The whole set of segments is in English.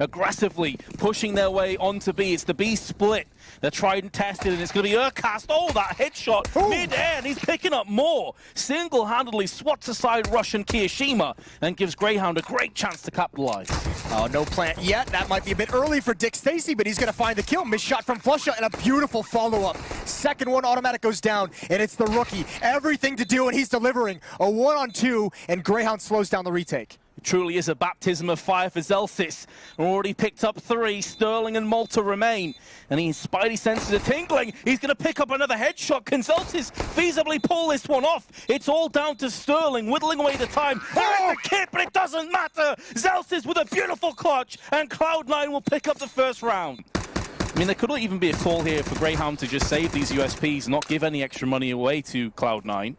aggressively pushing their way onto B. It's the B split. They're tried and tested, and it's going to be Urcast. Oh, that headshot mid-air, and he's picking up more. Single-handedly swats aside Rush and Kiyashima and gives Grayhound a great chance to capitalize. Oh, no plant yet. That might be a bit early for Dick Stacy, but he's going to find the kill. Missed shot from Flusha and a beautiful follow-up. Second one, automatic goes down, and it's the rookie. Everything to do, and he's delivering. A 1-on-2, and Grayhound slows down the retake. It truly is a baptism of fire for Zelsis. Already picked up 3. Sterling and Malta remain. And his spidey senses are tingling. He's going to pick up another headshot. Can Zelsis feasibly pull this one off? It's all down to Sterling, whittling away the time. There is the kit, but it doesn't matter. Zelsis with a beautiful clutch, and Cloud9 will pick up the first round. I mean, there could even be a call here for Grayhound to just save these USPs, not give any extra money away to Cloud9,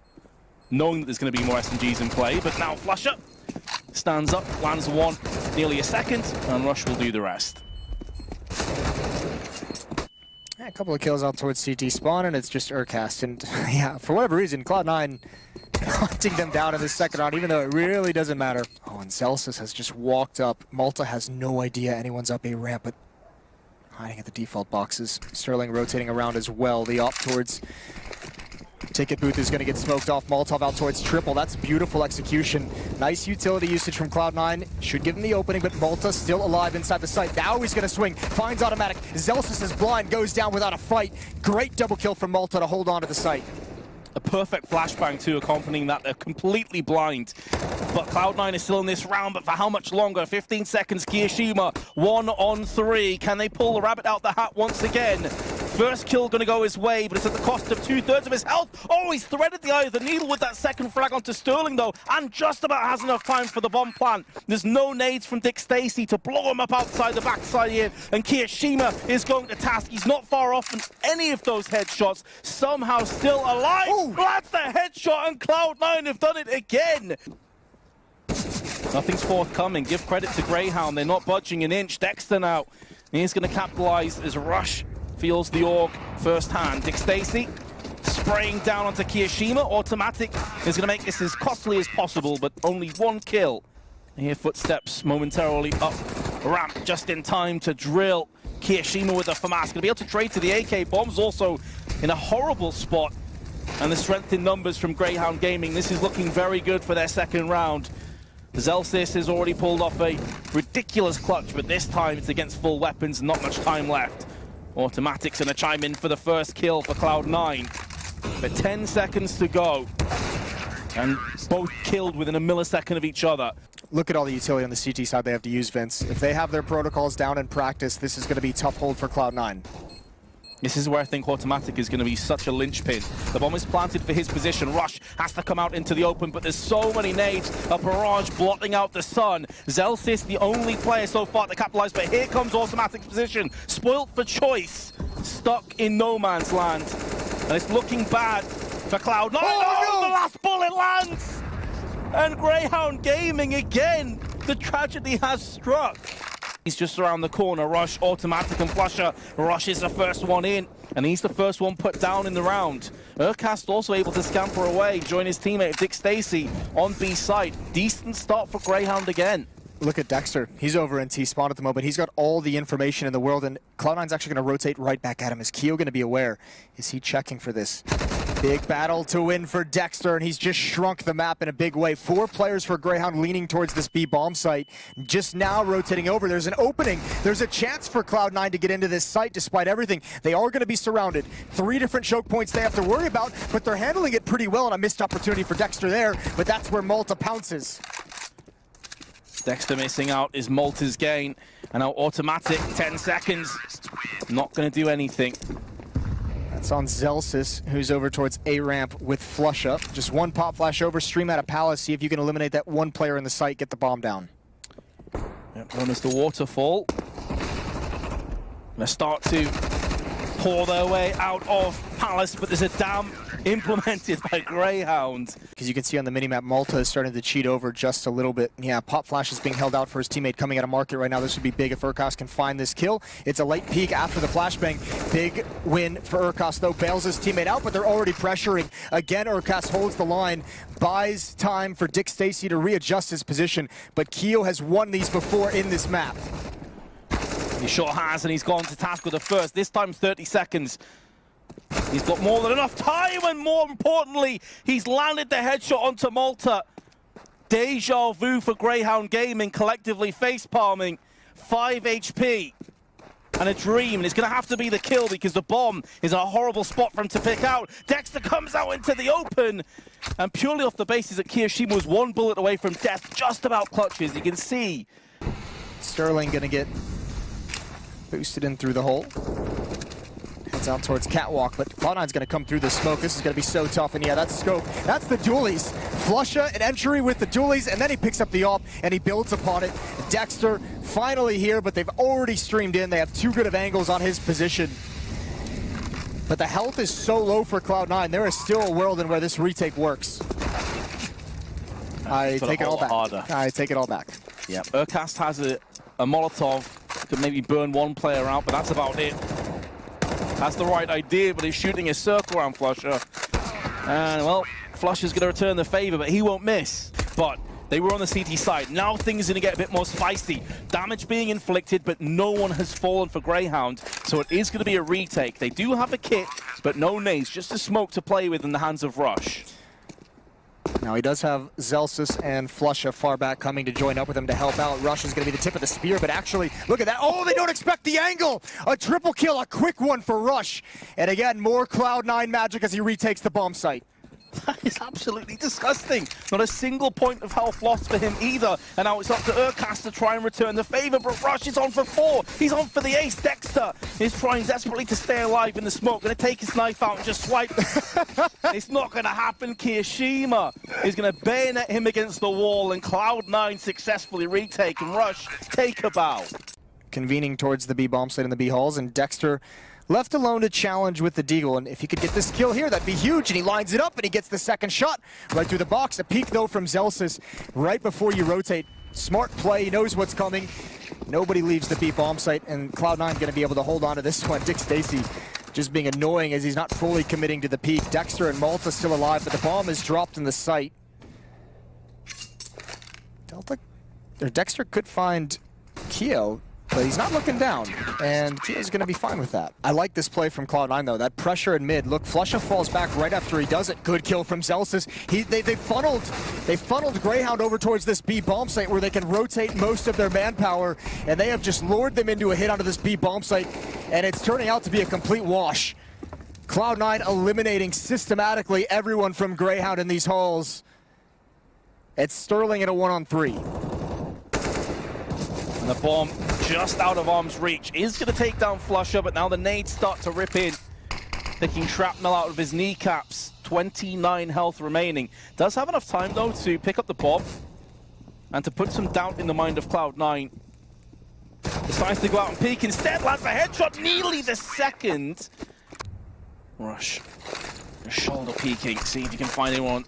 knowing that there's going to be more SMGs in play. But now Flusha stands up, lands one, nearly a second, and Rush will do the rest. Yeah, a couple of kills out towards CT spawn, and it's just Urcast. And yeah, for whatever reason, Cloud9 hunting them down in the second round, even though it really doesn't matter. Oh, and Zelsis has just walked up. Malta has no idea anyone's up A ramp, but hiding at the default boxes. Sterling rotating around as well. The op towards Ticket Booth is going to get smoked off. Molotov out towards triple. That's beautiful execution. Nice utility usage from Cloud9. Should give him the opening, but Malta still alive inside the site. Now he's going to swing. Finds automatic. Zelsis is blind. Goes down without a fight. Great double kill from Malta to hold on to the site. A perfect flashbang too, accompanying that. They're completely blind. But Cloud9 is still in this round, but for how much longer? 15 seconds, Kiyashima, 1-on-3. Can they pull the rabbit out the hat once again? First kill going to go his way, but it's at the cost of 2/3 of his health. Oh, he's threaded the eye of the needle with that second frag onto Sterling, though, and just about has enough time for the bomb plant. There's no nades from Dick Stacy to blow him up outside the backside here, and Kiyashima is going to task. He's not far off from any of those headshots, somehow still alive. Ooh. That's the headshot, and Cloud9 have done it again. Nothing's forthcoming. Give credit to Grayhound. They're not budging an inch. Dexter now. He's going to capitalize as Rush feels the org firsthand. Dick Stacy spraying down onto Kiyashima. Automatic is going to make this as costly as possible, but only one kill. I hear footsteps momentarily up ramp just in time to drill. Kiyashima with the FAMAS. Going to be able to trade to the AK. Bombs also in a horrible spot. And the strength in numbers from Grayhound Gaming. This is looking very good for their second round. Zelsis has already pulled off a ridiculous clutch, but this time it's against full weapons and not much time left. Automatic's gonna chime in for the first kill for Cloud9. But 10 seconds to go. And both killed within a millisecond of each other. Look at all the utility on the CT side they have to use, Vince. If they have their protocols down in practice, this is gonna be a tough hold for Cloud9. This is where I think Automatic is going to be such a linchpin. The bomb is planted for his position. Rush has to come out into the open, but there's so many nades. A barrage blotting out the sun. Zelsis, the only player so far to capitalize, but here comes Automatic's position. Spoilt for choice. Stuck in no man's land. And it's looking bad for Cloud9. Oh, no! The last bullet lands! And Grayhound Gaming again. The tragedy has struck. He's just around the corner. Rush, Automatic, and Flusha. Rush is the first one in, and he's the first one put down in the round. Urcast also able to scamper away, join his teammate Dick Stacy on B side. Decent start for Grayhound again. Look at Dexter. He's over in T-spawn at the moment. He's got all the information in the world, and Cloud9's actually going to rotate right back at him. Is Keo going to be aware? Is he checking for this? Big battle to win for Dexter, and he's just shrunk the map in a big way. 4 players for Grayhound leaning towards this B bomb site. Just now rotating over. There's an opening. There's a chance for Cloud9 to get into this site despite everything. They are going to be surrounded. 3 different choke points they have to worry about, but they're handling it pretty well, and a missed opportunity for Dexter there, but that's where Malta pounces. Dexter missing out is Malta's gain. And now Automatic, 10 seconds. Not going to do anything. That's on Zelsis, who's over towards A ramp with Flusha. Just one pop flash over, stream out of Palace, see if you can eliminate that one player in the site, get the bomb down. Yep, known as the waterfall. Gonna start to pour their way out of Palace, but there's a dam implemented by Grayhound. Because you can see on the minimap, Malta is starting to cheat over just a little bit. Yeah, Pop Flash is being held out for his teammate coming out of market right now. This would be big if Urcast can find this kill. It's a late peek after the flashbang. Big win for Urcast, though. Bails his teammate out, but they're already pressuring. Again, Urcast holds the line, buys time for Dick Stacy to readjust his position, but Keo has won these before in this map. He sure has, and he's gone to task with the first. This time 30 seconds. He's got more than enough time, and more importantly, he's landed the headshot onto Malta. Deja vu for Grayhound Gaming, collectively face-palming. 5 HP and a dream, and it's going to have to be the kill because the bomb is a horrible spot for him to pick out. Dexter comes out into the open, and purely off the basis that Kiyoshima was 1 bullet away from death, just about clutches. You can see Sterling going to get boosted in through the hole. Heads out towards Catwalk, but Cloud9's going to come through the smoke. This is going to be so tough, and yeah, that's scope. That's the dualies. Flusha, an entry with the dualies, and then he picks up the op, and he builds upon it. Dexter finally here, but they've already streamed in. They have too good of angles on his position. But the health is so low for Cloud9. There is still a world in where this retake works. I take it all back. Harder. I take it all back. Yeah, Urcast has a Molotov. Could maybe burn one player out, but that's about it. That's the right idea, but he's shooting a circle around Flusha. And, well, Flusha's going to return the favor, but he won't miss. But they were on the CT side. Now things are going to get a bit more spicy. Damage being inflicted, but no one has fallen for Grayhound, so it is going to be a retake. They do have a kit, but no nades, just a smoke to play with in the hands of Rush. Now he does have Zelsis and Flusha far back coming to join up with him to help out. Rush is going to be the tip of the spear, but actually, look at that. Oh, they don't expect the angle. A triple kill, a quick one for Rush. And again, more Cloud9 magic as he retakes the bomb site. That is absolutely disgusting. Not a single point of health lost for him either. And now it's up to Urcast to try and return the favor, but Rush is on for 4. He's on for the ace. Dexter is trying desperately to stay alive in the smoke. Going to take his knife out and just swipe. It's not going to happen. Kiyoshima is going to bayonet him against the wall, and Cloud9 successfully retake, and Rush take a bow. Convening towards the B bomb site in the B halls, and Dexter left alone to challenge with the Deagle, and if he could get this kill here, that'd be huge, and he lines it up, and he gets the second shot right through the box. A peek, though, from Zelsis right before you rotate. Smart play, he knows what's coming. Nobody leaves the B bomb site, and Cloud9 going to be able to hold on to this one. Dick Stacy just being annoying as he's not fully committing to the peak. Dexter and Malta still alive, but the bomb is dropped in the site. Dexter could find Keo, but he's not looking down, and Keo's going to be fine with that. I like this play from Cloud9, though. That pressure in mid. Look, Flusha falls back right after he does it. Good kill from Zelsis. They funneled Grayhound over towards this B bomb site where they can rotate most of their manpower, and they have just lured them into a hit onto this B bomb site, and it's turning out to be a complete wash. Cloud9 eliminating systematically everyone from Grayhound in these halls. It's Sterling at a 1-on-3. And the bomb just out of arm's reach is going to take down Flusha, but now the nades start to rip in, taking shrapnel out of his kneecaps. 29 health remaining. Does have enough time, though, to pick up the bomb and to put some doubt in the mind of Cloud9. Decides to go out and peek. Instead, lands a headshot, nearly the second. Rush. Shoulder peeking, see if he can find anyone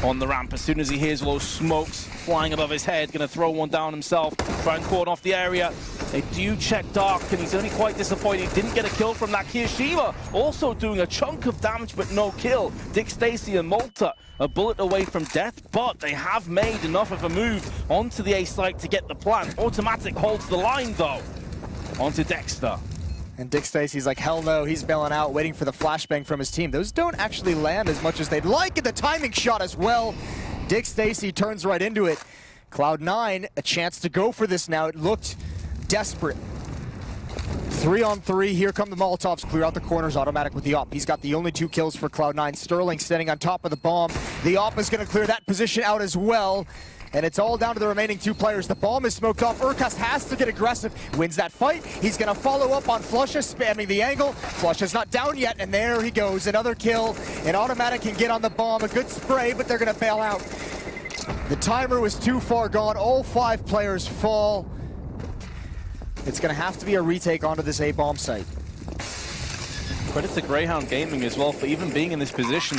on the ramp. As soon as he hears those smokes flying above his head, going to throw one down himself, try and cordon off the area. They do check dark, and he's going to be quite disappointed. Didn't get a kill from that. Kiyoshima also doing a chunk of damage, but no kill. Dick Stacy and Malta a bullet away from death, but they have made enough of a move onto the A site to get the plant. Automatic holds the line, though, onto Dexter. And Dick Stacy's like, hell no, he's bailing out, waiting for the flashbang from his team. Those don't actually land as much as they'd like, and the timing shot as well. Dick Stacy turns right into it. Cloud9, a chance to go for this now. It looked desperate. 3-on-3, here come the Molotovs, clear out the corners, automatic with the op. He's got the only 2 kills for Cloud9. Sterling standing on top of the bomb. The op is gonna clear that position out as well. And it's all down to the remaining 2 players. The bomb is smoked off. Urcast has to get aggressive, wins that fight. He's gonna follow up on Flusha, spamming the angle. Flusha's not down yet, and there he goes. Another kill. An automatic can get on the bomb. A good spray, but they're gonna bail out. The timer was too far gone. All 5 players fall. It's gonna have to be a retake onto this A bomb site. Credit to Grayhound Gaming as well for even being in this position,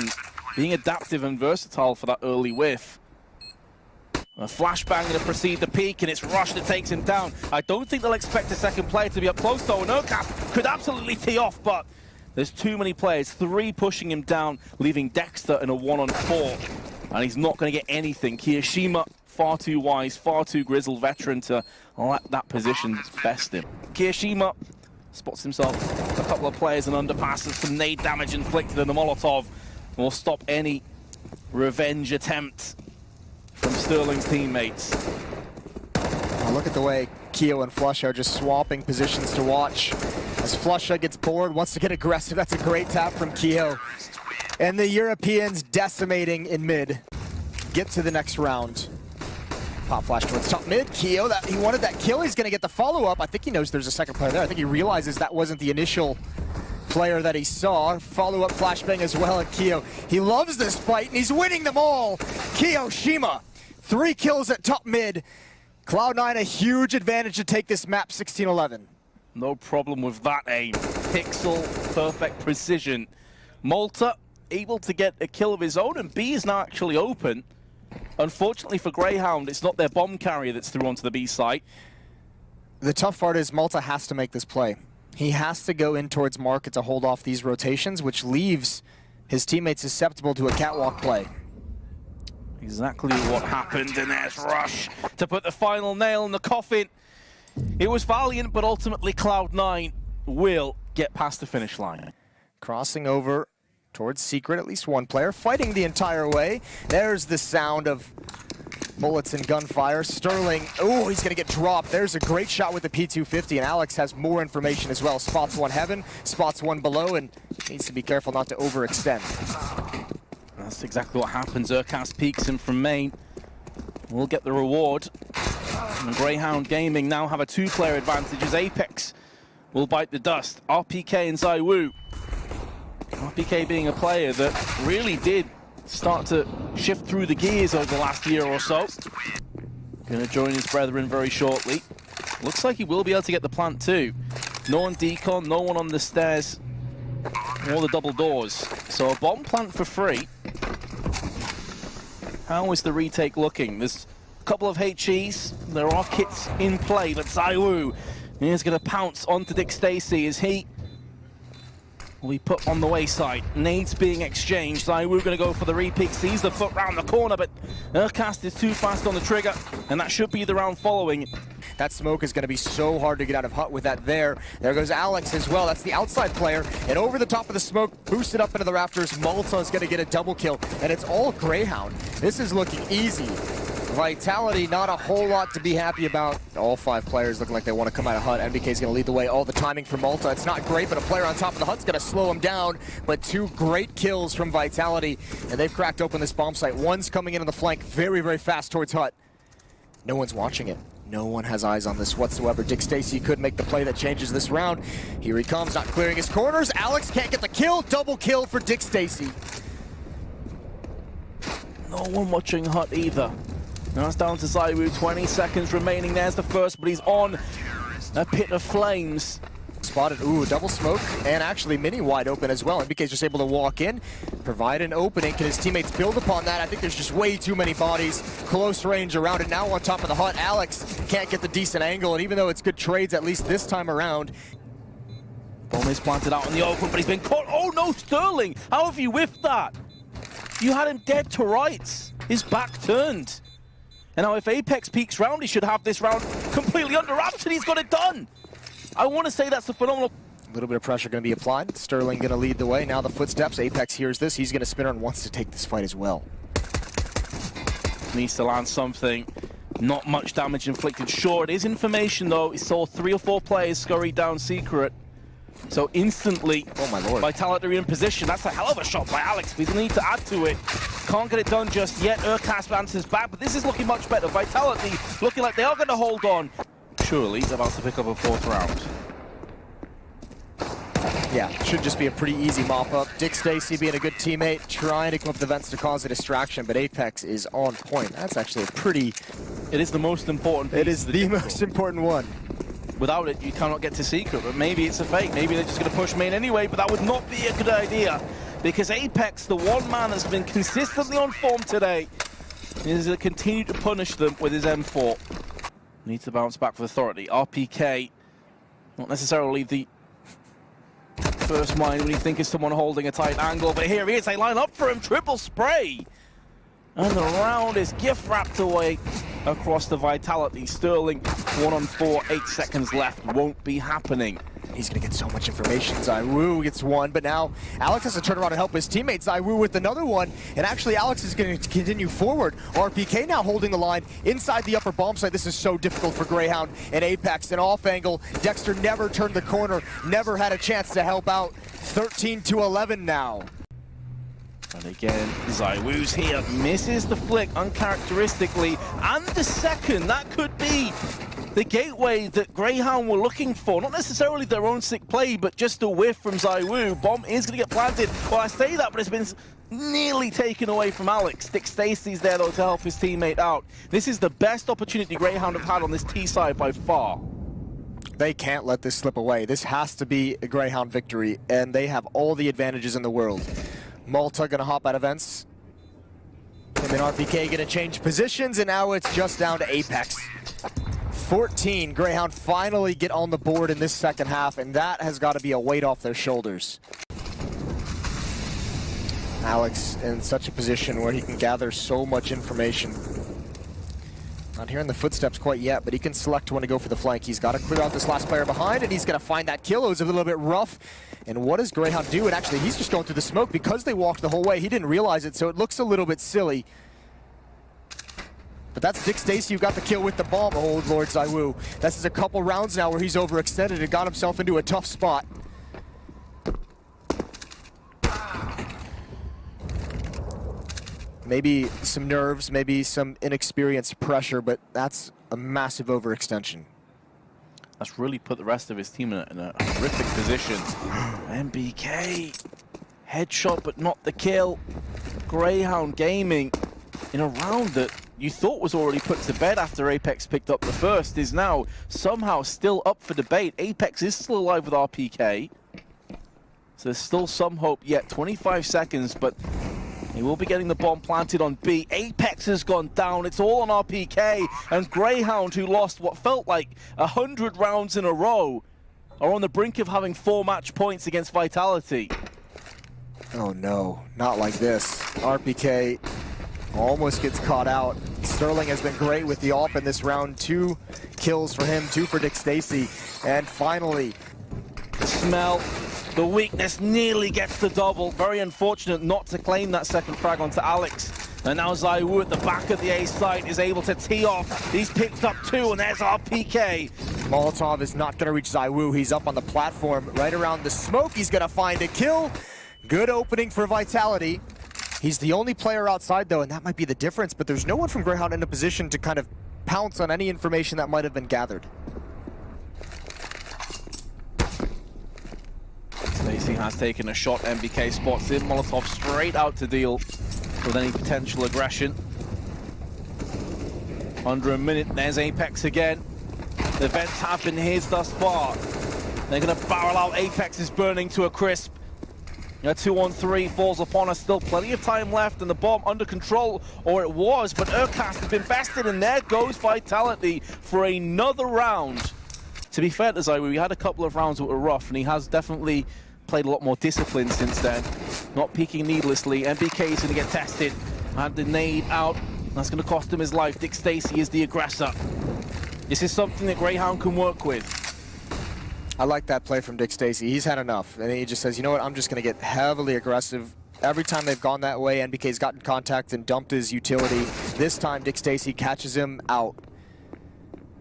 being adaptive and versatile for that early whiff. A flashbang going to precede the peak, and it's Rush that takes him down. I don't think they'll expect a second player to be up close, though. Urcast could absolutely tee off, but there's too many players. 3 pushing him down, leaving Dexter in a 1-on-4. And he's not going to get anything. Kiyoshima, far too wise, far too grizzled veteran to let that position best him. Kiyashima spots himself a couple of players and underpasses, some nade damage inflicted, and the Molotov will stop any revenge attempt from Sterling's teammates. Oh, look at the way Keo and Flusha are just swapping positions to watch. As Flusha gets bored, wants to get aggressive. That's a great tap from Keo. And the Europeans decimating in mid. Get to the next round. Pop flash towards top mid. Keo, he wanted that kill. He's going to get the follow-up. I think he knows there's a second player there. I think he realizes that wasn't the initial player that he saw. Follow-up flashbang as well at Keo. He loves this fight, and he's winning them all. Kiyashima, 3 kills at top mid. Cloud9 a huge advantage to take this map, 16-11. No problem with that aim. Pixel, perfect precision. Malta able to get a kill of his own, and B is now actually open. Unfortunately for Grayhound, it's not their bomb carrier that's through onto the B site. The tough part is Malta has to make this play. He has to go in towards market to hold off these rotations, which leaves his teammates susceptible to a catwalk play. Exactly what happened, and there's Rush to put the final nail in the coffin. It was valiant, but ultimately Cloud9 will get past the finish line. Crossing over towards Secret, at least one player, fighting the entire way. There's the sound of bullets and gunfire. Sterling, oh, he's gonna get dropped. There's a great shot with the P250, and Alex has more information as well. Spots one heaven, spots one below, and needs to be careful not to overextend. That's exactly what happens. Urcast peeks him from main. We'll get the reward. And Grayhound Gaming now have a 2-player advantage as Apex will bite the dust. RPK and ZywOo. RPK being a player that really did start to shift through the gears over the last year or so. Going to join his brethren very shortly. Looks like he will be able to get the plant too. No one decon, no one on the stairs or the double doors. So a bomb plant for free. How is the retake looking? There's a couple of HEs. There are kits in play, but ZywOo is going to pounce onto Dick Stacy as he will be put on the wayside. Nades being exchanged. ZywOo going to go for the repeat. Sees the foot round the corner, but Urcast is too fast on the trigger, and that should be the round following. That smoke is going to be so hard to get out of Hut with that there. There goes Alex as well. That's the outside player. And over the top of the smoke, boosted up into the rafters, Malta is going to get a double kill. And it's all Grayhound. This is looking easy. Vitality, not a whole lot to be happy about. All 5 players looking like they want to come out of Hut. MBK is going to lead the way. All the timing for Malta. It's not great, but a player on top of the Hut's going to slow him down. But 2 great kills from Vitality. And they've cracked open this bomb site. One's coming in on the flank very, very fast towards Hut. No one's watching it. No one has eyes on this whatsoever. Dick Stacy could make the play that changes this round. Here he comes, not clearing his corners. Alex can't get the kill. Double kill for Dick Stacy. No one watching Hut either. Now it's down to ZywOo, 20 seconds remaining. There's the first, but he's on a pit of flames. Spotted, ooh, double smoke, and actually Mini wide open as well. MBK's just able to walk in, provide an opening. Can his teammates build upon that? I think there's just way too many bodies, close range around it. Now on top of the Hut, Alex can't get the decent angle, and even though it's good trades, at least this time around. Bomb is planted out in the open, but he's been caught. Oh no, Sterling! How have you whiffed that? You had him dead to rights. His back turned. And now if Apex peeks round, he should have this round completely under wraps, and he's got it done. I want to say that's a phenomenal... A little bit of pressure going to be applied. Sterling going to lead the way. Now the footsteps. Apex hears this. He's going to spin and wants to take this fight as well. Needs to land something. Not much damage inflicted. Sure, it is information though. He saw 3 or 4 players scurry down Secret. So instantly, oh my lord, Vitality in position. That's a hell of a shot by Alex. We need to add to it. Can't get it done just yet. Urcast answers back, but this is looking much better. Vitality looking like they are going to hold on. Surely he's about to pick up a 4th round. Yeah, should just be a pretty easy mop-up. Dick Stacy being a good teammate, trying to come up with the vents to cause a distraction, but Apex is on point. That's actually a pretty... It is the most important piece. It is the most important one. Without it, you cannot get to Secret, but maybe it's a fake. Maybe they're just going to push main anyway, but that would not be a good idea. Because Apex, the one man that's been consistently on form today, is going to continue to punish them with his M4. Needs to bounce back with authority. RPK, not necessarily the first mind when you think of someone holding a tight angle, but here he is. They line up for him. Triple spray. And the round is gift wrapped away. across the Vitality. Sterling, 1 on 4, 8 seconds left. Won't be happening. He's going to get so much information. ZywOo gets one, but now Alex has to turn around and help his teammate ZywOo with another one. And actually, Alex is going to continue forward. RPK now holding the line inside the upper bomb site. This is so difficult for Grayhound and Apex. An off angle. Dexter never turned the corner, never had a chance to help out. 13-11 now. And again, ZywOo's here, misses the flick uncharacteristically, and the second, that could be the gateway that Grayhound were looking for. Not necessarily their own sick play, but just a whiff from ZywOo. Bomb is going to get planted. Well, I say that, but it's been nearly taken away from Alex. Dick Stacy's there, though, to help his teammate out. This is the best opportunity Grayhound have had on this T side by far. They can't let this slip away. This has to be a Grayhound victory, and they have all the advantages in the world. Malta gonna hop out of vents. Him and RPK gonna change positions, and now it's just down to Apex. 14, Grayhound finally get on the board in this second half, and that has got to be a weight off their shoulders. Alex in such a position where he can gather so much information. Not hearing the footsteps quite yet, but he can select when to go for the flank. He's got to clear out this last player behind, and he's going to find that kill. It was a little bit rough. And what does Grayhound do? And actually, he's just going through the smoke because they walked the whole way. He didn't realize it, so it looks a little bit silly. But that's Dick Stacy who got the kill with the bomb. Oh, Lord ZywOo. This is a couple rounds now where he's overextended and got himself into a tough spot. Maybe some nerves, maybe some inexperienced pressure, but that's a massive overextension. That's really put the rest of his team in a horrific position. MBK, headshot but not the kill. Grayhound Gaming, in a round that you thought was already put to bed after Apex picked up the first, is now somehow still up for debate. Apex is still alive with RPK, so there's still some hope yet. 25 seconds, but he will be getting the bomb planted on B. Apex has gone down. It's all on RPK. And Grayhound, who lost what felt like 100 rounds in a row, are on the brink of having 4 match points against Vitality. Oh no, not like this. RPK almost gets caught out. Sterling has been great with the AWP in this round. 2 kills for him, 2 for Dick Stacy. And finally, Smell. The weakness nearly gets the double. Very unfortunate not to claim that second frag onto Alex. And now ZywOo at the back of the A site is able to tee off. He's picked up 2, and there's RPK. Molotov is not going to reach ZywOo. He's up on the platform right around the smoke. He's going to find a kill. Good opening for Vitality. He's the only player outside, though, and that might be the difference. But there's no one from Grayhound in a position to kind of pounce on any information that might have been gathered. Stacy has taken a shot. MBK spots in. Molotov straight out to deal with any potential aggression. Under a minute, there's Apex again. The vents have been his thus far. They're going to barrel out. Apex is burning to a crisp. A 2-on-3 falls upon us. Still plenty of time left, and the bomb under control, or it was, but Urcast has been bested, and there goes Vitality for another round. To be fair to ZywOo, he had a couple of rounds that were rough, and he has definitely played a lot more discipline since then. Not peeking needlessly. MBK is going to get tested. Had the nade out. That's going to cost him his life. Dick Stacy is the aggressor. This is something that Grayhound can work with. I like that play from Dick Stacy. He's had enough. And he just says, you know what, I'm just going to get heavily aggressive. Every time they've gone that way, NBK's gotten contact and dumped his utility. This time, Dick Stacy catches him out.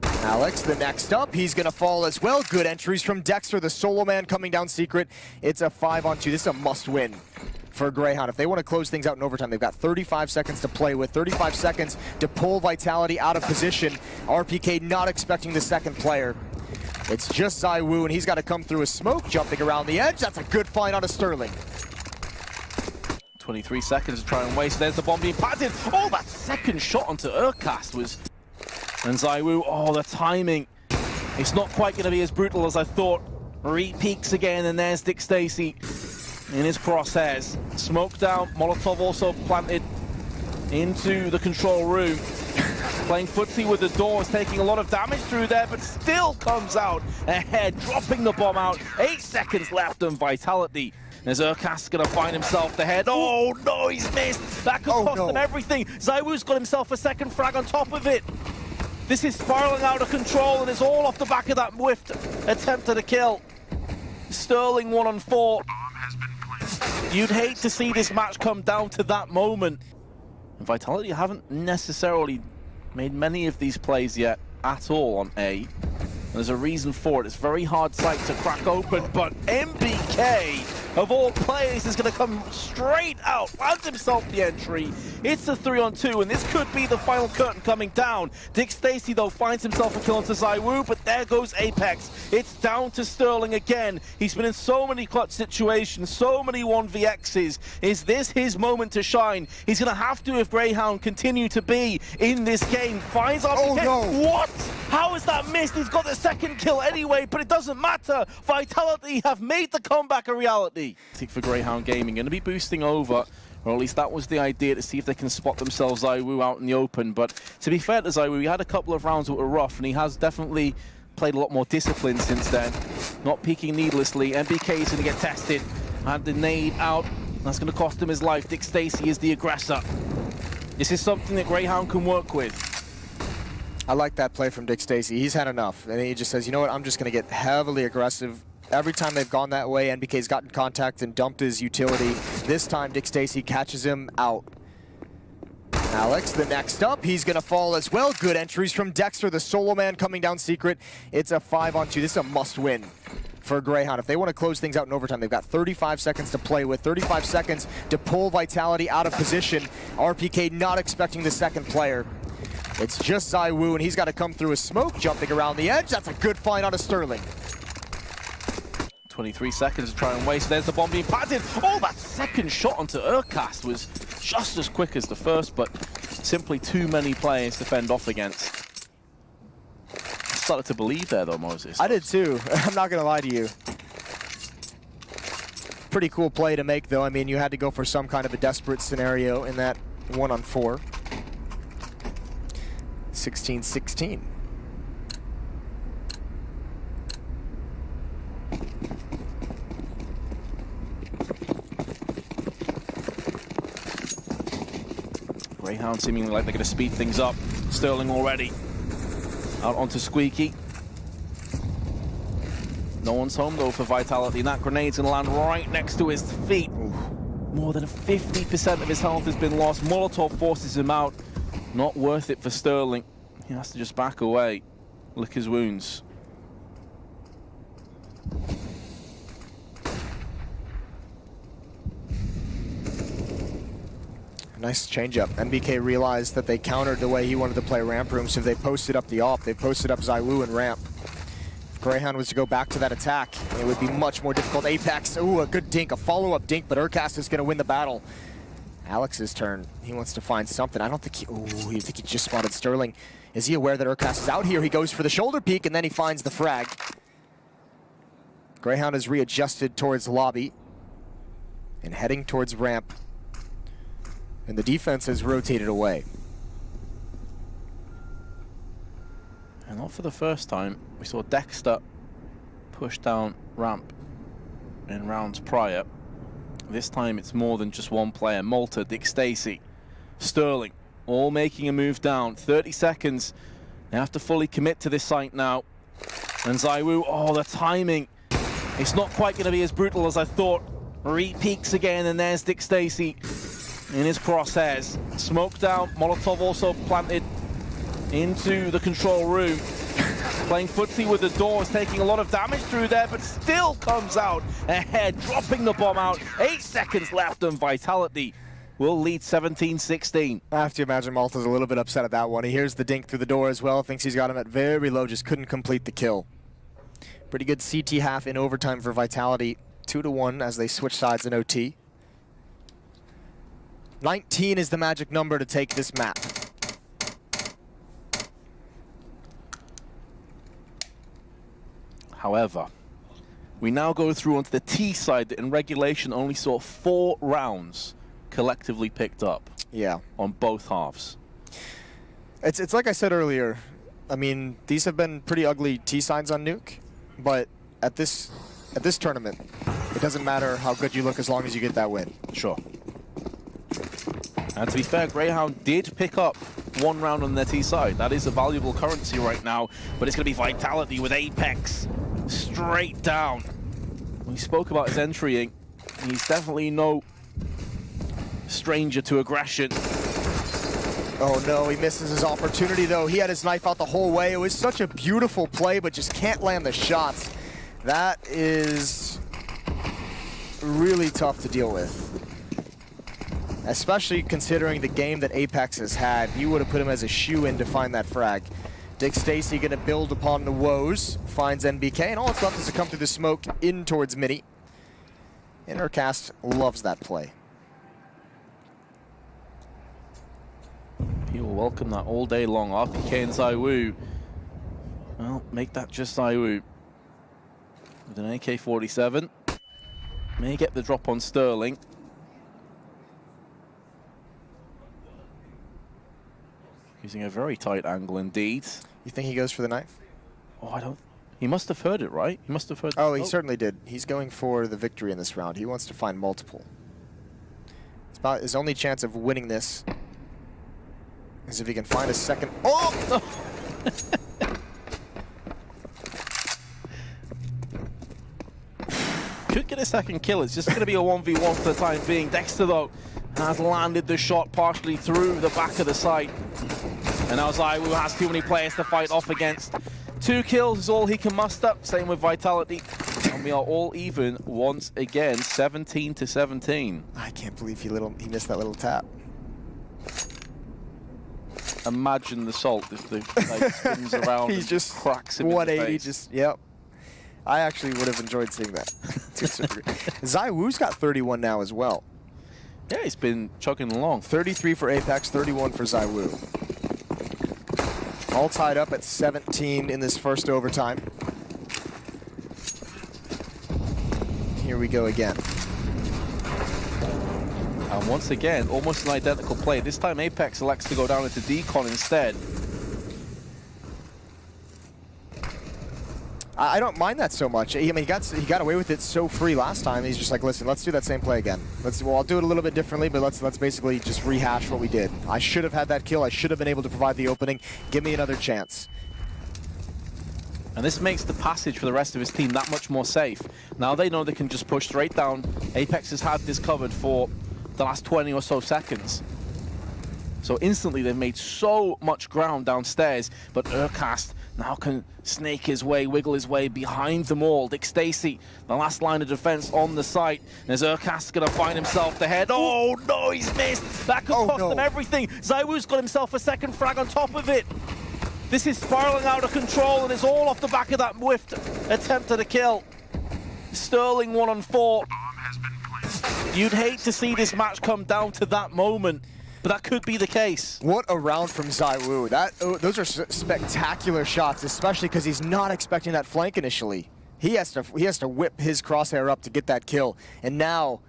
Alex, the next up, he's going to fall as well. Good entries from Dexter, the solo man coming down secret. It's a 5-on-2. This is a must-win for Grayhound. If they want to close things out in overtime, they've got 35 seconds to play with, 35 seconds to pull Vitality out of position. RPK not expecting the second player. It's just ZywOo, and he's got to come through a smoke, jumping around the edge. That's a good find on a Sterling. 23 seconds to try and waste. There's the bomb being planted. Oh, that second shot onto Urcast was... And ZywOo, oh, the timing. It's not quite going to be as brutal as I thought. Re-peeks again, and there's Dick Stacy in his crosshairs. Smoke down, Molotov also planted into the control room. Playing footsie with the doors, taking a lot of damage through there, but still comes out ahead, dropping the bomb out. 8 seconds left on Vitality. There's Urcast going to find himself the head. Oh no, he's missed. That could cost him everything. ZywOo's got himself a second frag on top of it. This is spiraling out of control, and it's all off the back of that whiffed attempt at a kill. Sterling 1-on-4. You'd hate to see this match come down to that moment. And Vitality haven't necessarily made many of these plays yet at all on A. There's a reason for it. It's very hard site to crack open, but MBK, of all players, is going to come straight out, lands himself the entry. It's a 3-on-2, and this could be the final curtain coming down. Dick Stacy, though, finds himself a kill onto ZywOo, but there goes Apex. It's down to Sterling again. He's been in so many clutch situations, so many 1vx's. Is this his moment to shine? He's going to have to if Grayhound continue to be in this game. Finds RPK. Oh, no. What? How is that missed? He's got the second kill anyway, but it doesn't matter. Vitality have made the comeback a reality. For Grayhound Gaming, going to be boosting over, or at least that was the idea, to see if they can spot themselves ZywOo out in the open. But to be fair to ZywOo, he had a couple of rounds that were rough, and he has definitely played a lot more discipline since then. Not peeking needlessly. MBK is going to get tested. Had the nade out. That's going to cost him his life. Dick Stacy is the aggressor. This is something that Grayhound can work with. I like that play from Dick Stacy. He's had enough. And he just says, you know what, I'm just going to get heavily aggressive. Every time they've gone that way, NBK's gotten contact and dumped his utility. This time, Dick Stacy catches him out. Alex, the next up, he's going to fall as well. Good entries from Dexter, the solo man coming down secret. It's a 5-on-2. This is a must-win for Grayhound. If they want to close things out in overtime, they've got 35 seconds to play with, 35 seconds to pull Vitality out of position. RPK not expecting the second player. It's just ZywOo, and he's got to come through a smoke, jumping around the edge. That's a good find out of Sterling. 23 seconds to try and waste. There's the bomb being planted. Oh, that second shot onto Urcast was just as quick as the first, but simply too many players to fend off against. I started to believe there, though, Moses. I did too. I'm not going to lie to you. Pretty cool play to make, though. I mean, you had to go for some kind of a desperate scenario in that 1-on-4. 16-16. Grayhound seemingly like they're going to speed things up. Sterling already out onto Squeaky. No one's home, though, for Vitality. And that grenade's going to land right next to his feet. More than 50% of his health has been lost. Molotov forces him out. Not worth it for Sterling. He has to just back away, lick his wounds. Nice change-up. MBK realized that they countered the way he wanted to play ramp room, so they posted up the AWP. They posted up ZywOo and ramp. If Grayhound was to go back to that attack, it would be much more difficult. Apex, ooh, a good dink, a follow-up dink, but Urcast is going to win the battle. Alex's turn. He wants to find something. I don't think he... Ooh, I think he just spotted Sterling. Is he aware that Urcast is out here? He goes for the shoulder peek, and then he finds the frag. Grayhound is readjusted towards lobby and heading towards ramp. And the defense has rotated away. And not for the first time. We saw Dexter push down ramp in rounds prior. This time it's more than just one player. Malta, Dick Stacy, Sterling, all making a move down. 30 seconds. They have to fully commit to this site now. And ZywOo, oh, the timing. It's not quite going to be as brutal as I thought. Re-peeks again, and there's Dick Stacy in his crosshairs. Smoke down, Molotov also planted into the control room. Playing footsie with the doors, taking a lot of damage through there, but still comes out ahead, dropping the bomb out. 8 seconds left, and Vitality will lead 17-16. I have to imagine Malta's a little bit upset at that one. He hears the dink through the door as well, thinks he's got him at very low, just couldn't complete the kill. Pretty good CT half in overtime for Vitality. 2-1 as they switch sides in OT. 19 is the magic number to take this map. However, we now go through onto the T side that in regulation only saw 4 rounds collectively picked up. Yeah. On both halves. It's like I said earlier. I mean, these have been pretty ugly T signs on Nuke, but at this tournament, it doesn't matter how good you look as long as you get that win. Sure. And to be fair, Grayhound did pick up 1 round on their T side. That is a valuable currency right now, but it's going to be Vitality with Apex straight down. We spoke about his entry. He's definitely no stranger to aggression. Oh no, he misses his opportunity though. He had his knife out the whole way. It was such a beautiful play, but just can't land the shots. That is really tough to deal with. Especially considering the game that Apex has had. You would have put him as a shoe-in to find that frag. Dick Stacy gonna build upon the woes, finds NBK, and all it's left is to come through the smoke in towards Mini. And Urcast loves that play. He will welcome that all day long. RPK and ZywOo. Well, make that just ZywOo. With an AK-47. May get the drop on Sterling. Using a very tight angle indeed. You think he goes for the knife? Oh, I don't. He must have heard it, right? He must have heard. Oh, he certainly did. He's going for the victory in this round. He wants to find multiple. It's about his only chance of winning this is if he can find a second. Oh! Could get a second kill. It's just going to be a 1v1 for the time being. Dexter, though, has landed the shot partially through the back of the site. And now ZywOo has too many players to fight off against. 2 kills is all he can muster. Same with Vitality. And we are all even once again, 17-17. I can't believe he missed that little tap. Imagine the salt if the like, spins around He and just cracks him in the 180, face. just, yep. I actually would have enjoyed seeing that. ZywOo's got 31 now as well. Yeah, he's been chugging along. 33 for Apex, 31 for ZywOo. All tied up at 17 in this first overtime. Here we go again. And once again, almost an identical play. This time Apex elects to go down into Decon instead. I don't mind that so much. I mean, he got away with it so free last time. He's just like, listen, let's do that same play again. Well, I'll do it a little bit differently, but let's basically just rehash what we did. I should have had that kill. I should have been able to provide the opening. Give me another chance. And this makes the passage for the rest of his team that much more safe. Now they know they can just push straight down. Apex has had this covered for the last 20 or so seconds. So instantly they've made so much ground downstairs, but Urcast now can snake his way, wiggle his way behind them all. Dick Stacy, the last line of defense on the site. And as Urcast's gonna find himself the head. Oh no, he's missed. That could cost them everything. ZywOo's got himself a second frag on top of it. This is spiraling out of control, and it's all off the back of that whiffed attempt at a kill. Sterling 1 on 4. You'd hate to see this match come down to that moment, but that could be the case. What a round from ZywOo. Those are spectacular shots, especially because he's not expecting that flank initially. He has to whip his crosshair up to get that kill, and now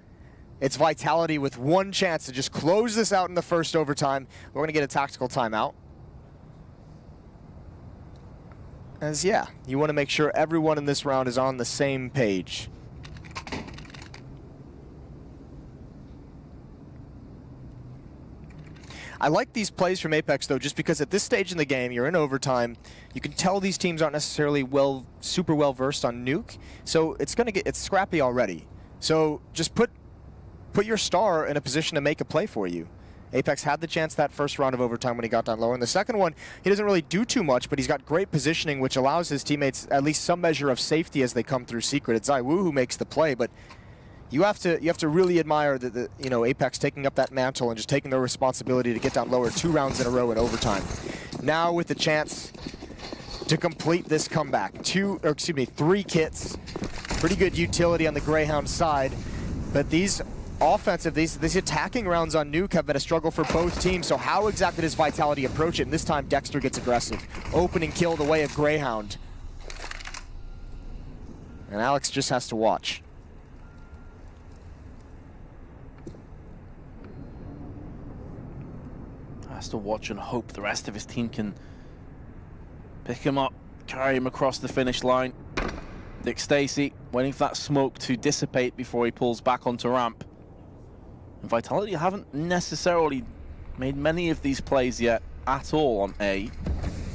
it's Vitality with one chance to just close this out in the first overtime. We're going to get a tactical timeout. As yeah, you want to make sure everyone in this round is on the same page. I like these plays from Apex though, just because at this stage in the game, you're in overtime. You can tell these teams aren't necessarily super well versed on nuke, so it's scrappy already. So just put your star in a position to make a play for you. Apex had the chance that first round of overtime when he got down lower. In the second one, he doesn't really do too much, but he's got great positioning, which allows his teammates at least some measure of safety as they come through secret. It's ZywOo who makes the play, but you have to really admire the Apex taking up that mantle and just taking their responsibility to get down lower 2 rounds in a row in overtime. Now with the chance to complete this comeback, 3 kits, pretty good utility on the Grayhound side, but these attacking rounds on Nuke have been a struggle for both teams, so how exactly does Vitality approach it? And this time Dexter gets aggressive. Opening kill the way of Grayhound. And Alex just has to watch. Has to watch and hope the rest of his team can pick him up, carry him across the finish line. Dick Stacy waiting for that smoke to dissipate before he pulls back onto ramp. And Vitality haven't necessarily made many of these plays yet at all on A.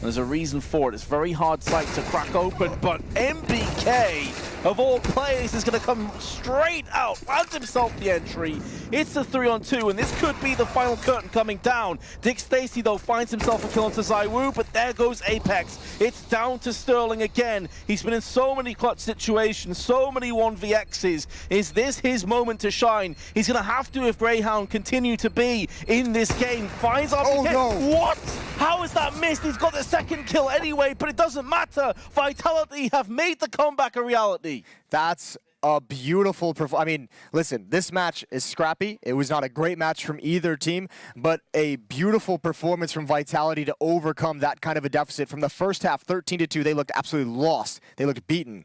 There's a reason for it. It's very hard sight to crack open, but MBK, of all players, is going to come straight out, lands himself the entry. It's a 3-on-2, and this could be the final curtain coming down. Dick Stacy, though, finds himself a kill onto Zywoo, but there goes Apex. It's down to Sterling again. He's been in so many clutch situations, so many 1vx's. Is this his moment to shine? He's going to have to if Grayhound continue to be in this game. Finds RPK. Oh, no. What? How is that missed? He's got the second kill anyway, but it doesn't matter. Vitality have made the comeback a reality. That's a beautiful performance. I mean, listen, this match is scrappy. It was not a great match from either team, but a beautiful performance from Vitality to overcome that kind of a deficit. From the first half, 13-2, they looked absolutely lost. They looked beaten.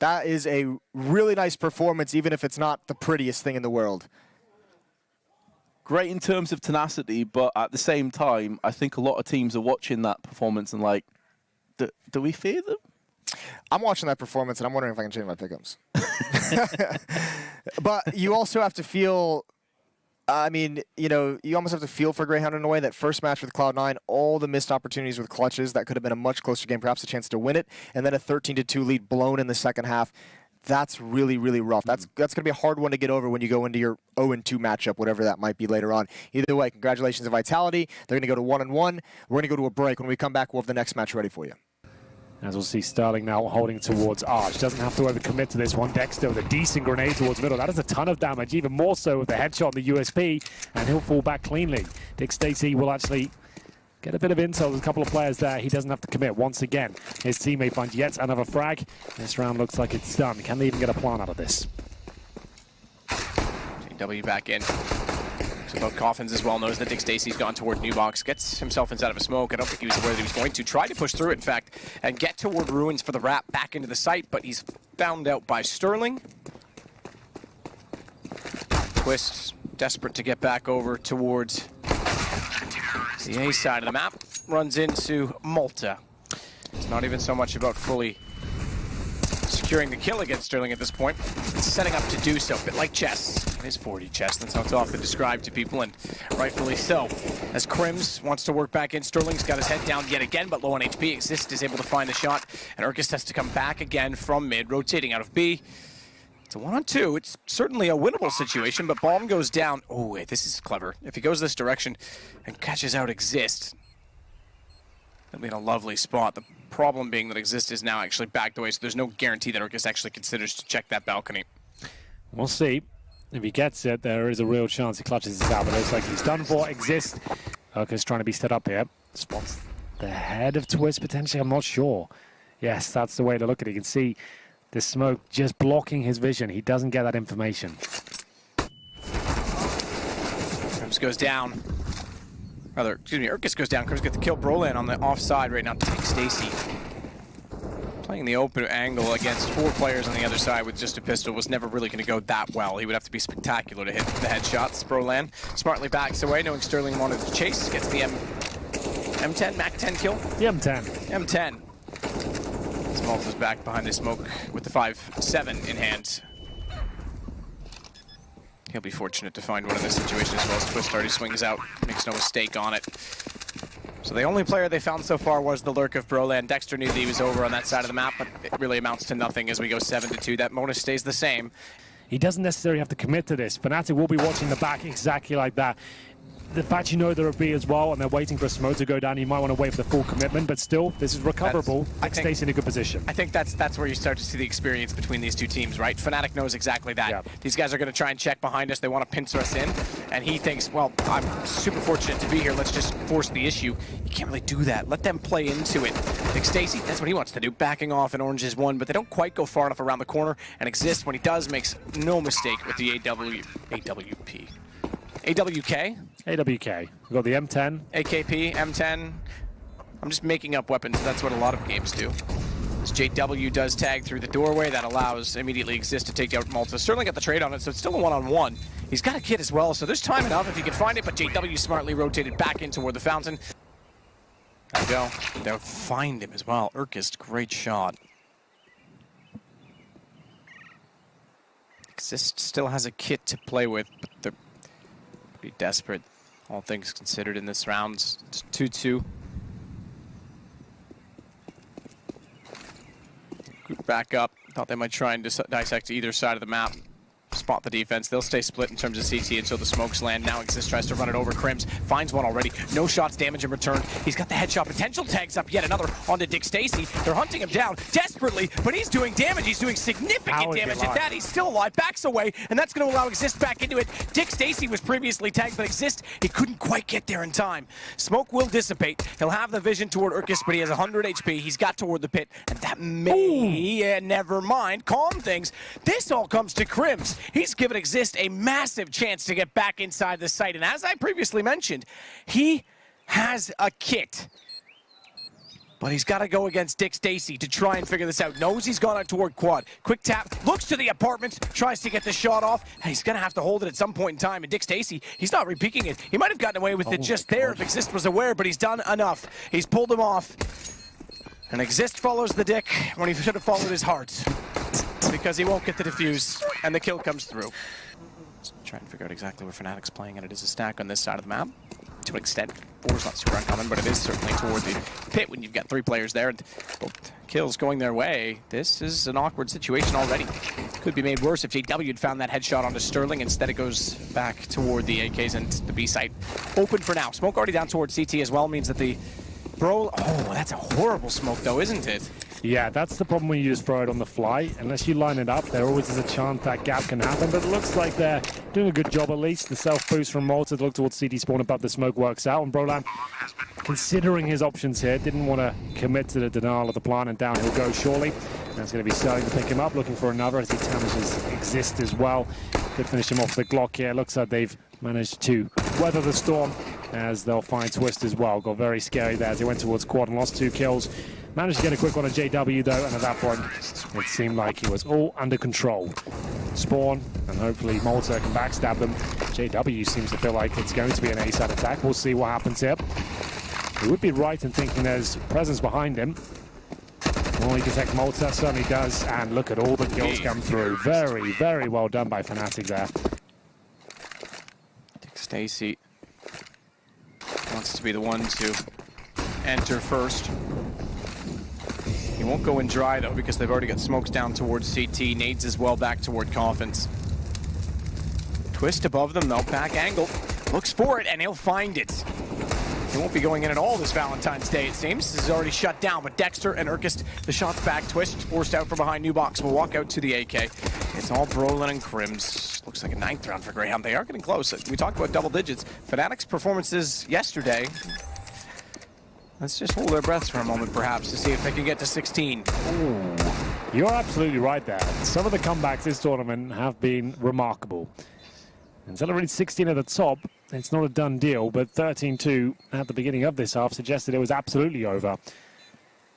That is a really nice performance, even if it's not the prettiest thing in the world. Great in terms of tenacity, but at the same time, I think a lot of teams are watching that performance and like, do we fear them? I'm watching that performance, and I'm wondering if I can change my pick'ems. But you also have to feel, I mean, you know, you almost have to feel for Grayhound in a way. That first match with Cloud9, all the missed opportunities with clutches, that could have been a much closer game, perhaps a chance to win it, and then a 13-2 lead blown in the second half. That's really, really rough. That's going to be a hard one to get over when you go into your 0-2 matchup, whatever that might be later on. Either way, congratulations to Vitality. They're going to go to 1-1. We're going to go to a break. When we come back, we'll have the next match ready for you. As we'll see Sterling now holding towards Arch. Doesn't have to overcommit to this one. Dexter with a decent grenade towards middle. That is a ton of damage, even more so with the headshot on the USP, and he'll fall back cleanly. Dick Stacy will actually get a bit of intel. There's a couple of players there. He doesn't have to commit once again. His teammate finds yet another frag. This round looks like it's done. Can they even get a plan out of this? JW back in. So both Coffins as well knows that Dick Stacy's gone toward New Box, gets himself inside of a smoke. I don't think he was aware that he was going to try to push through it, in fact, and get toward Ruins for the wrap back into the site, but he's found out by Sterling. Twist, desperate to get back over towards the A side of the map, runs into Malta. It's not even so much about fully securing the kill against Sterling at this point. It's setting up to do so, a bit like chess. It is 40 chess, that's how it's often described to people, and rightfully so. As Crims wants to work back in, Sterling's got his head down yet again, but low on HP. Exist is able to find the shot, and Urkist has to come back again from mid, rotating out of B. It's a 1-on-2. It's certainly a winnable situation, but bomb goes down. Oh, wait, this is clever. If he goes this direction and catches out Exist, that'll be in a lovely spot. The problem being that Exist is now actually backed away, so there's no guarantee that Urkist actually considers to check that balcony. We'll see. If he gets it, there is a real chance he clutches this out, but it looks like he's done for. Exist. Urkist trying to be set up here. Spots the head of Twist, potentially. I'm not sure. Yes, that's the way to look at it. You can see the smoke just blocking his vision. He doesn't get that information. Crims goes down. Rather, excuse me, Urkist goes down. Crims gets the kill. Brolan on the offside right now to take Stacy. Playing the open angle against 4 players on the other side with just a pistol was never really going to go that well. He would have to be spectacular to hit the headshots. Brolan smartly backs away, knowing Sterling wanted to chase. Gets the M10, Mac 10 kill. The M10. M10. Malta's back behind the smoke with the 5-7 in hand. He'll be fortunate to find one in this situation as well as Twist already swings out, makes no mistake on it. So the only player they found so far was the lurk of Brolan. Dexter knew that he was over on that side of the map, but it really amounts to nothing as we go 7-2. That bonus stays the same. He doesn't necessarily have to commit to this. Fnatic will be watching the back exactly like that. The fact you know there are B as well, and they're waiting for a smoke to go down, you might want to wait for the full commitment, but still, this is recoverable. Dick Stacy in a good position. I think that's where you start to see the experience between these two teams, right? Fnatic knows exactly that. Yep. These guys are going to try and check behind us. They want to pincer us in, and he thinks, well, I'm super fortunate to be here. Let's just force the issue. You can't really do that. Let them play into it. Dick Stacy, that's what he wants to do. Backing off, and Orange is one, but they don't quite go far enough around the corner, and Exist, when he does, makes no mistake with the AWP. AWK? AWK. We've got the M10. AKP, M10. I'm just making up weapons. That's what a lot of games do. As JW does tag through the doorway, that allows immediately Exist to take out Malta. Sterling got the trade on it, so it's still a one-on-one. He's got a kit as well, so there's time enough if he can find it, but JW smartly rotated back in toward the fountain. There we go. They'll find him as well. Urkist, great shot. Exist still has a kit to play with, but they're pretty desperate. All things considered in this round, it's 2-2. Group back up. Thought they might try and dissect either side of the map. Spot the defense. They'll stay split in terms of CT until the smokes land. Now Exist tries to run it over. Crims finds one already. No shots, damage in return. He's got the headshot potential. Tags up yet another onto Dick Stacy. They're hunting him down desperately, but he's doing damage. He's doing significant damage at that. He's still alive. Backs away, and that's going to allow Exist back into it. Dick Stacy was previously tagged, but Exist, he couldn't quite get there in time. Smoke will dissipate. He'll have the vision toward Urkus, but he has 100 HP. He's got toward the pit, and that may, never mind, calm things. This all comes to Crims. He's given Exist a massive chance to get back inside the site. And as I previously mentioned, he has a kit. But he's got to go against Dick Stacy to try and figure this out. Knows he's gone out toward quad. Quick tap, looks to the apartments, tries to get the shot off. And he's going to have to hold it at some point in time. And Dick Stacy, he's not repeaking it. He might have gotten away with it just there if Exist was aware, but he's done enough. He's pulled him off. And Exist follows the Dick when he should have followed his heart. Because he won't get the defuse, and the kill comes through. Let's try and figure out exactly where Fnatic's playing, and it is a stack on this side of the map. To an extent, 4's not super uncommon, but it is certainly toward the pit when you've got 3 players there, and both kills going their way. This is an awkward situation already. Could be made worse if JW had found that headshot onto Sterling. Instead, it goes back toward the AKs and the B site. Open for now. Smoke already down toward CT as well, means that the Bro, oh, that's a horrible smoke though, isn't it? Yeah, that's the problem when you just throw it on the fly. Unless you line it up, there always is a chance that gap can happen, but it looks like they're doing a good job at least. The self-boost from Malta to look towards CT spawn above the smoke works out, and Brolan, considering his options here, didn't want to commit to the denial of the plan, and down he'll go surely. That's going to be starting to pick him up, looking for another as he damages Exist as well. Could finish him off the Glock here. Looks like they've managed to weather the storm as they'll find Twist as well. Got very scary there as he went towards quad and lost 2 kills. Managed to get a quick one on JW though, and at that point it seemed like he was all under control. Spawn, and hopefully Malta can backstab them. JW seems to feel like it's going to be an A-side attack. We'll see what happens here. He would be right in thinking there's presence behind him. Will he detect Malta? Certainly does, and look at all the kills come through. Very, very well done by Fnatic there. Dick Stacy wants to be the one to enter first. He won't go in dry though because they've already got smokes down towards CT. Nades as well back toward Coffins. Twist above them though, back angle. Looks for it and he'll find it. He won't be going in at all this Valentine's Day, it seems. This is already shut down, but Dexter and Urkus, the shots back. Twist forced out from behind. New box will walk out to the AK. It's all Brolin and Crims. Looks like a 9th round for Grayhound. They are getting close. We talked about double digits. Fnatic's performances yesterday. Let's just hold our breaths for a moment, perhaps, to see if they can get to 16. Ooh, you're absolutely right there. Some of the comebacks this tournament have been remarkable. And celebrating 16 at the top, it's not a done deal, but 13-2 at the beginning of this half suggested it was absolutely over.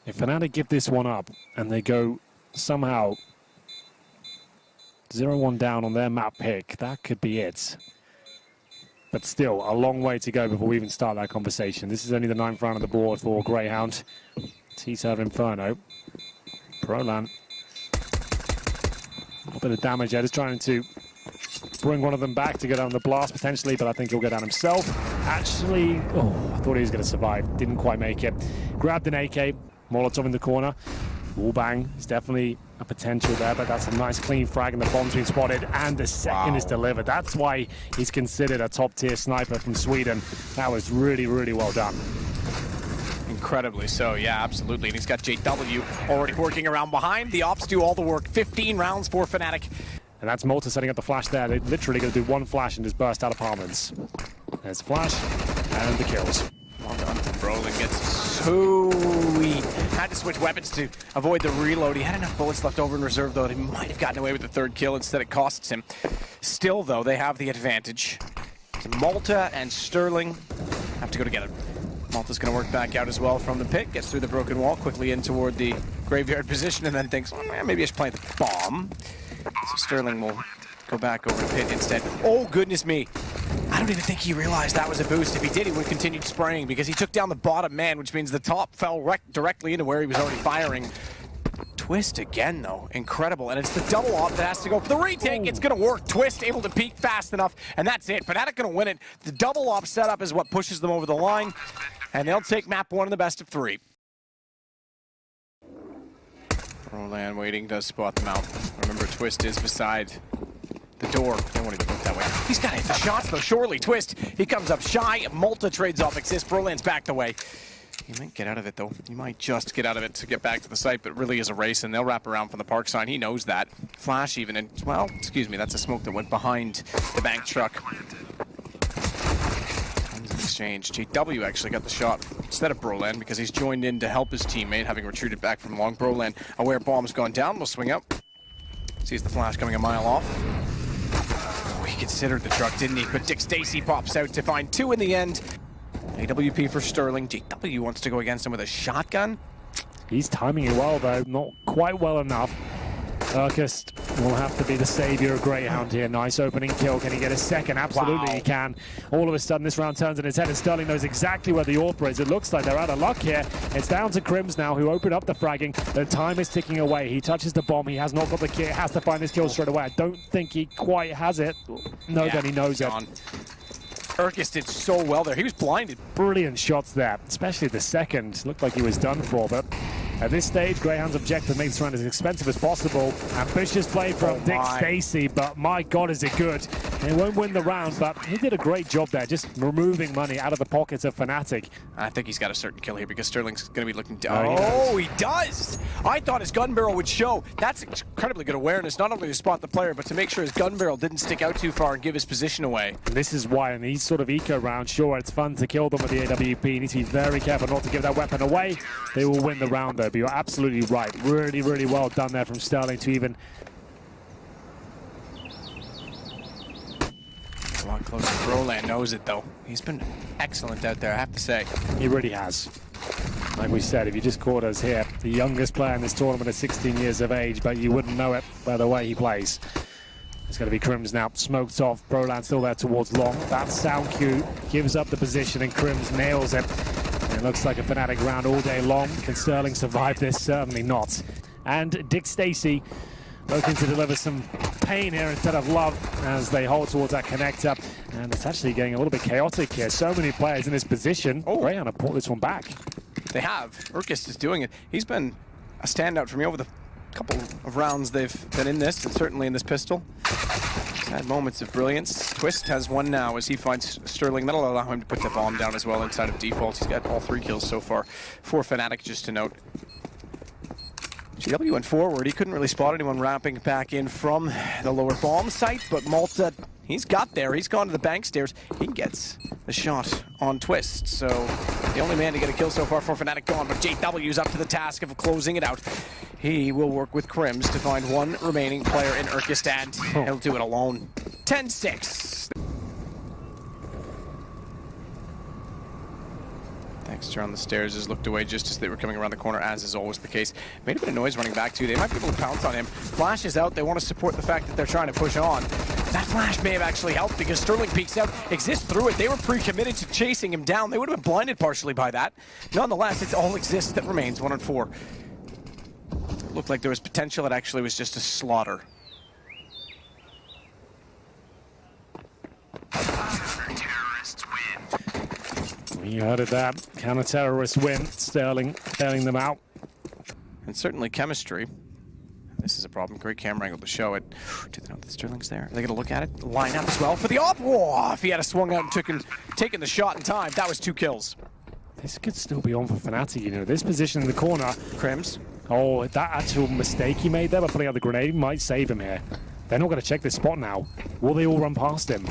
If Fnatic give this one up and they go somehow 0-1 down on their map pick, that could be it. But still, a long way to go before we even start that conversation. This is only the 9th round of the board for Grayhound. T-Serve Inferno. Prolan. A bit of damage there, just trying to bring one of them back to go down the blast potentially, but I think he'll go down himself. Actually, oh, I thought he was going to survive. Didn't quite make it. Grabbed an AK. Molotov in the corner. Wall bang is definitely a potential there, but that's a nice clean frag and the bomb's been spotted and the second is delivered. That's why he's considered a top-tier sniper from Sweden. That was really, really well done. Incredibly so, yeah, absolutely. And he's got JW already working around behind. The ops do all the work. 15 rounds for Fnatic. And that's Malta setting up the flash there. They're literally going to do one flash and just burst out apartments. There's the flash and the kills. Well done. Brolin gets so he had to switch weapons to avoid the reload. He had enough bullets left over in reserve, though, that he might have gotten away with the 3rd kill. Instead, it costs him. Still, though, they have the advantage. Malta and Sterling have to go together. Malta's going to work back out as well from the pit. Gets through the broken wall, quickly in toward the graveyard position, and then thinks, maybe I should plant the bomb. So Sterling will go back over the pit instead. Oh, goodness me. I don't even think he realized that was a boost. If he did, he would have continued spraying because he took down the bottom man, which means the top fell directly into where he was already firing. Twist again, though. Incredible. And it's the double off that has to go for the retake. It's going to work. Twist able to peek fast enough, and that's it. Fnatic going to win it. The double off setup is what pushes them over the line, and they'll take map 1 in the best of 3. Roland waiting, does spot them out. Remember, Twist is beside the door. They won't even look that way. He's got to hit the shots, though. Surely, Twist. He comes up shy. Malta trades off Exist. Roland's backed away. He might get out of it, though. He might just get out of it to get back to the site, but really is a race, and they'll wrap around from the park sign. He knows that. Flash even, and, well, excuse me, that's a smoke that went behind the bank truck. Tons of exchange. JW actually got the shot instead of Broland because he's joined in to help his teammate, having retreated back from long. Broland, aware bomb's gone down, will swing up. Sees the flash coming a mile off. Oh, he considered the truck, didn't he? But Dick Stacy pops out to find 2 in the end. AWP for Sterling. JW wants to go against him with a shotgun. He's timing it well, though. Not quite well enough. Urkist will have to be the savior of Grayhound here. Nice opening kill. Can he get a second? Absolutely, wow. He can. All of a sudden, this round turns in his head, and Sterling knows exactly where the AWP is. It looks like they're out of luck here. It's down to Crims now, who opened up the fragging. The time is ticking away. He touches the bomb. He has not got the kit. Has to find this kill straight away. I don't think he quite has it. No, yeah, then he knows it. Urkist did so well there. He was blinded. Brilliant shots there, especially the second. Looked like he was done for, but at this stage, Greyhound's objective makes this round as expensive as possible. Ambitious play from Dick Stacy, but my God, is it good. He won't win the round, but he did a great job there, just removing money out of the pockets of Fnatic. I think he's got a certain kill here because Sterling's going to be looking down. Oh, he does! I thought his gun barrel would show. That's incredibly good awareness, not only to spot the player, but to make sure his gun barrel didn't stick out too far and give his position away. And this is why in these sort of eco rounds, sure, it's fun to kill them with the AWP. You need to be very careful not to give that weapon away. They will win the round, though, but you're absolutely right. Really, really well done there from Sterling to even... A lot closer. Roland knows it, though. He's been excellent out there, I have to say. He really has. Like we said, if you just caught us here, the youngest player in this tournament is 16 years of age, but you wouldn't know it by the way he plays. It's going to be Crims now, smoked off. Broland still there towards long. That sound cue gives up the position, and Crims nails it. And it looks like a Fnatic round all day long. Can Sterling survive this? Certainly not. And Dick Stacy looking to deliver some pain here instead of love as they hold towards that connector. And it's actually getting a little bit chaotic here. So many players in this position. Oh, Greyhound have brought this one back. They have. Urkist is doing it. He's been a standout for me over the couple of rounds they've been in this, and certainly in this pistol. He's had moments of brilliance. Twist has one now as he finds Sterling. That'll allow him to put the bomb down as well inside of default. He's got all 3 kills so far for Fnatic, just to note. GW went forward. He couldn't really spot anyone ramping back in from the lower bomb site, but Malta, he's got there. He's gone to the bank stairs. He gets the shot on Twist. So the only man to get a kill so far for Fnatic gone, but JW's up to the task of closing it out. He will work with Crims to find one remaining player in Urkist, and he'll do it alone. 10-6. Dexter on the stairs has looked away just as they were coming around the corner, as is always the case. Made a bit of noise running back too. They might be able to pounce on him. Flash is out. They want to support the fact that they're trying to push on. That flash may have actually helped because Sterling peeks out, Exist through it. They were pre-committed to chasing him down. They would have been blinded partially by that. Nonetheless, it's all Exist that remains, 1 and 4. Looked like there was potential. It actually was just a slaughter. You heard of that. Counter-terrorist win. Sterling bailing them out. And certainly chemistry. This is a problem. Great camera angle to show it. Do they know that Sterling's there? Are they going to look at it? Line up as well for the op. Whoa, if he had swung out and taken the shot in time, that was 2 kills. This could still be on for Fnatic, you know. This position in the corner. Crims. Oh, that actual mistake he made there by putting out the grenade might save him here. They're not going to check this spot now. Will they all run past him?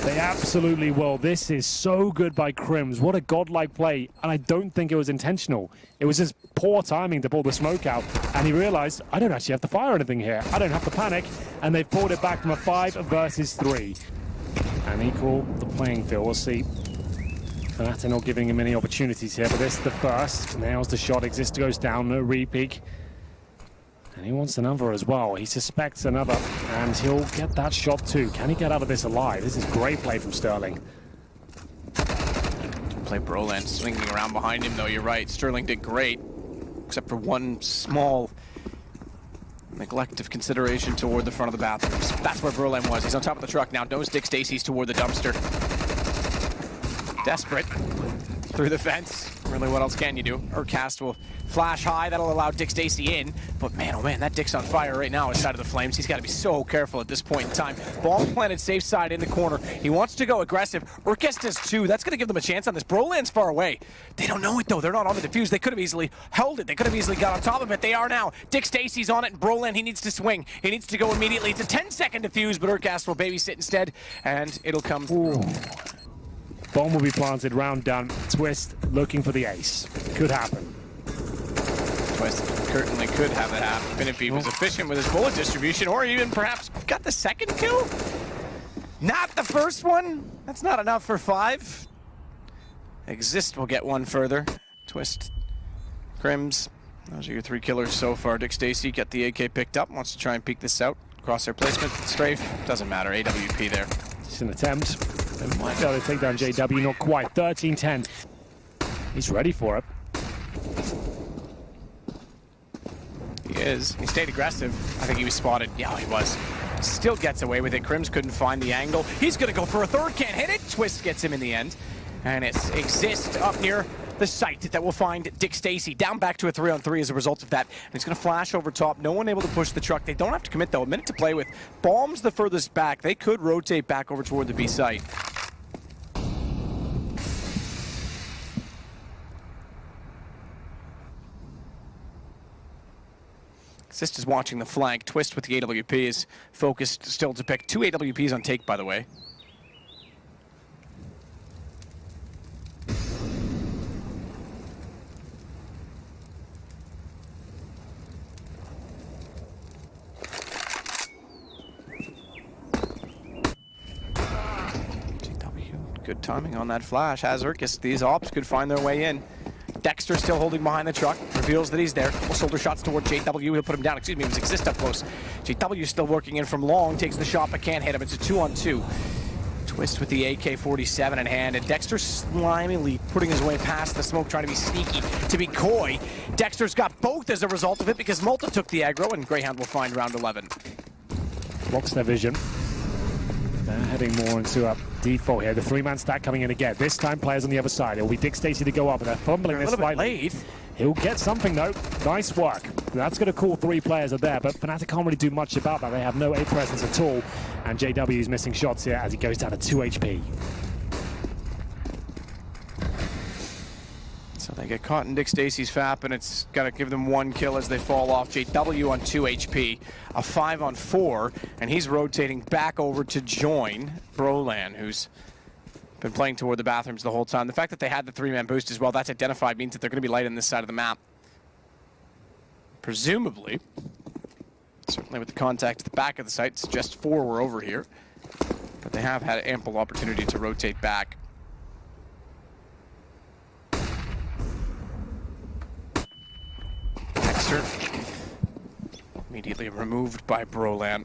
They absolutely will. This is so good by Crims. What a godlike play. And I don't think it was intentional. It was just poor timing to pull the smoke out. And he realized, I don't actually have to fire anything here. I don't have to panic. And they've pulled it back from a 5 versus 3. And equal the playing field. We'll see. Fnatic not giving him any opportunities here. But this is the first. Nails the shot. Exist goes down. No re-peek. And he wants another as well. He suspects another, and he'll get that shot too. Can he get out of this alive? This is great play from Sterling. Play Broland swinging around behind him, though. You're right. Sterling did great, except for one small Neglect of consideration toward the front of the bathrooms. That's where Berlin was. He's on top of the truck now. Knows Dick Stacy's toward the dumpster. Desperate. Through the fence. Really, what else can you do? Urcast will flash high. That'll allow Dick Stacy in. But man, oh man, that Dick's on fire right now inside of the flames. He's got to be so careful at this point in time. Bomb planted safe side in the corner. He wants to go aggressive. Urcast does too. That's going to give them a chance on this. Broland's far away. They don't know it though. They're not on the defuse. They could have easily held it. They could have easily got on top of it. They are now. Dick Stacy's on it, and Broland, he needs to swing. He needs to go immediately. It's a 10-second defuse, but Urcast will babysit instead, and it'll come. Ooh. Bomb will be planted, round done. Twist looking for the ace. Could happen. Twist certainly could have it happen if he was efficient with his bullet distribution, or even perhaps got the second kill. Not the first one. That's not enough for 5. Exist will get one further. Twist, Crims. Those are your 3 killers so far. Dick Stacy get the AK picked up. Wants to try and peek this out. Crosshair placement, strafe. Doesn't matter. AWP there. It's an attempt. They might be able to take down JW, not quite. 13-10. He's ready for it. He is. He stayed aggressive. I think he was spotted. Yeah, he was. Still gets away with it. Crims couldn't find the angle. He's going to go for a third. Can't hit it. Twist gets him in the end. And it's Exist up near the site that will find Dick Stacy. Down back to a 3-on-3 as a result of that. And he's going to flash over top. No one able to push the truck. They don't have to commit, though. A minute to play with. Bomb's the furthest back. They could rotate back over toward the B site. Exist is watching the flank. Twist with the AWP is focused still to pick 2 AWPs on take, by the way. JW, good timing on that flash. Has Urcast. These ops could find their way in. Dexter still holding behind the truck, reveals that he's there. Shoulder shots toward JW, he'll put him down. Excuse me, it was Exist up close. JW still working in from long, takes the shot but can't hit him. It's a 2-on-2. Twist with the AK-47 in hand, and Dexter slimily putting his way past the smoke, trying to be sneaky, to be coy. Dexter's got both as a result of it because Malta took the aggro, and Grayhound will find round 11. Blocks their vision. They're heading more into a default here. The 3-man stack coming in again. This time players on the other side. It'll be Dick Stacy to go up, and they're fumbling this slightly. He'll get something though. Nice work. That's going to call 3 players are there, but Fnatic can't really do much about that. They have no A presence at all, and JW is missing shots here as he goes down to 2 HP. So they get caught in Dick Stacy's FAP, and it's got to give them 1 kill as they fall off. JW on 2 HP, a 5-on-4, and he's rotating back over to join Broland, who's been playing toward the bathrooms the whole time. The fact that they had the 3-man boost as well, that's identified, means that they're going to be light on this side of the map. Presumably, certainly with the contact at the back of the site, suggests 4 were over here, but they have had ample opportunity to rotate back. Dexter immediately removed by Broland.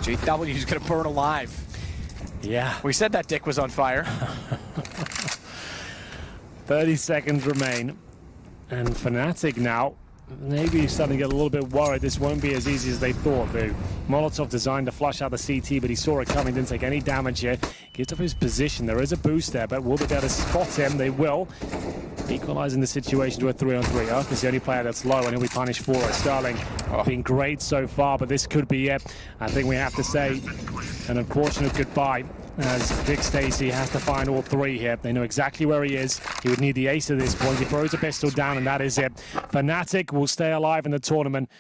JW's gonna burn alive. Yeah. We said that Dick was on fire. 30 seconds remain. And Fnatic now, maybe starting to get a little bit worried. This won't be as easy as they thought. The Molotov designed to flush out the CT, but he saw it coming, didn't take any damage here. Gives up his position. There is a boost there, but will they be able to spot him? They will. Equalizing the situation to a 3-on-3. Urk is the only player that's low, and he'll be punished for it. Starling been great so far, but this could be it. I think we have to say an unfortunate goodbye, as Dick Stacy has to find all 3 here. They know exactly where he is. He would need the ace at this point. He throws a pistol down, and that is it. Fnatic will stay alive in the tournament.